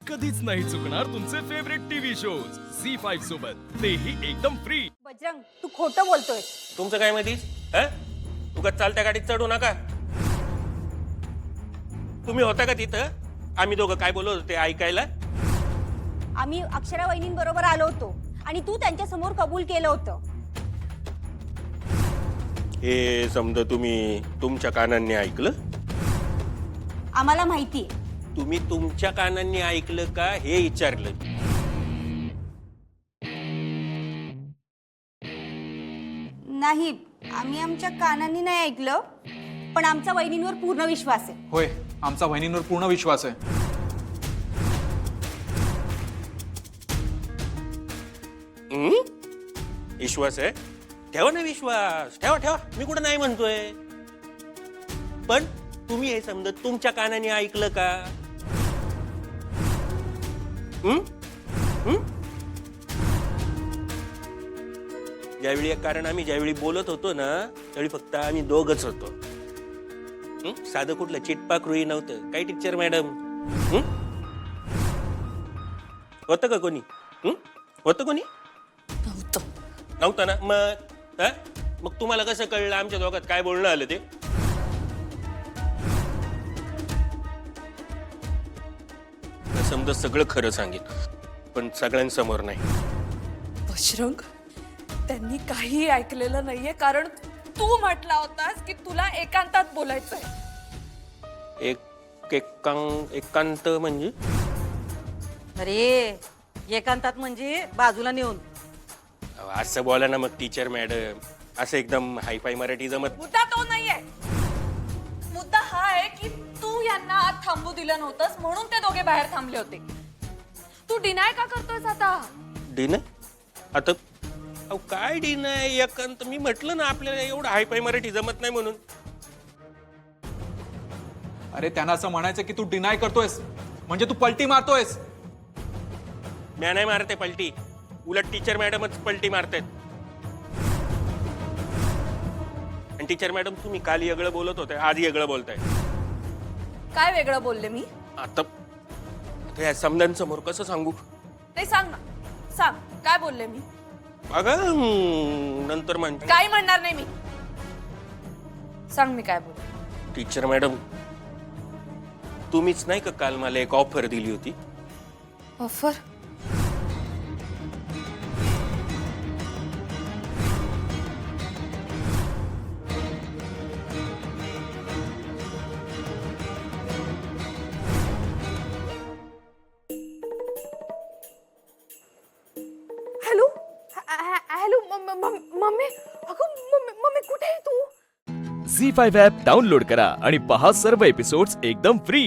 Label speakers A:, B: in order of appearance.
A: कधीच नाही चुकणार तुमचे फेवरेट टीव्ही शोज झी5 सोबत, तेही एकदम फ्री.
B: बजरंग, तू खोटं बोलतोय.
C: तुमचं काय माहिती? उगाच चालत्या गाडीत चढू नका. तुम्ही होता का तिथं? आम्ही दोघं काय बोलत होते ऐकायला?
B: आम्ही अक्षरा वहिनींबरोबर आलो होतो आणि तू त्यांच्या समोर कबूल केलं होतं.
C: हे समजा तुम्ही तुमच्या कानांनी ऐकलं?
B: आम्हाला माहितीये.
C: तुम्ही तुमच्या कानांनी ऐकलं का हे विचारलं?
B: नाही, आम्ही आमच्या कानांनी नाही ऐकलं, पण आमचा वहिनींवर पूर्ण विश्वास आहे.
D: होय, आमचा वहिनींवर पूर्ण विश्वास आहे.
C: विश्वास आहे? ठेवा ना विश्वास, ठेवा ठेवा, मी कुठं नाही म्हणतोय. पण तुम्ही हे समजत तुमच्या कानाने ऐकलं का? ज्यावेळी कारण आम्ही ज्यावेळी बोलत होतो ना त्यावेळी फक्त आम्ही दोघच होतो. साधं कुठलं चिटपाक रुई नव्हतं. काय टीचर मॅडम? होतं का कोणी? होतं कोणी? नव्हतं ना. मग तुम्हाला कसं कळलं आमच्या दोघात काय बोलणं आलं ते? समजा सगळं खरं सांगेल, पण सगळ्यांसमोर नाही.
E: बजरंग, त्यांनी काही ऐकलेलं नाहीये, कारण तू म्हटला होतास की तुला एकांतात बोलायचंय.
C: एकांत म्हणजे?
F: अरे, एकांतात म्हणजे बाजूला नेऊन.
C: असं बोला ना मग टीचर मॅडम. असं एकदम हायफाय मराठी जमत.
E: मुद्दा तो नाहीये. मुद्दा हा आहे की तू यांना आत थांबू दिलं नव्हतंस म्हणून ते दोघे बाहेर थांबले होते. तू डिनाय का करतोयस आता?
C: डिनाय? आता काय डिनाय? एकांत मी म्हटलं ना आपल्याला एवढं हायफाय मराठी जमत नाही म्हणून.
D: अरे, त्यांना असं म्हणायचं की तू डिनाय करतोयस म्हणजे तू पलटी मारतोयस.
C: मी नाही मारते पलटी, उलट टीचर मॅडमच पलटी मारतायत. आणि टीचर मॅडम तुम्ही काल वेगळं बोलत होते, आज वेगळं बोलताय.
E: काय वेगळं बोलले मी?
C: आता या समजांसमोर कसं सांगू?
E: ते सांग ना, सांग काय बोलले मी.
C: बघा नंतर म्हणते.
E: काही म्हणणार नाही मी. सांग मी काय बोलले.
C: टीचर मॅडम, तुम्हीच नाही का काल मला एक ऑफर दिली होती?
E: ऑफर? Hello hello mummy. अगं मम्मी कुठे आहे तू?
A: झी5 ॲप डाउनलोड करा आणि पहा सर्व एपिसोड्स एकदम फ्री.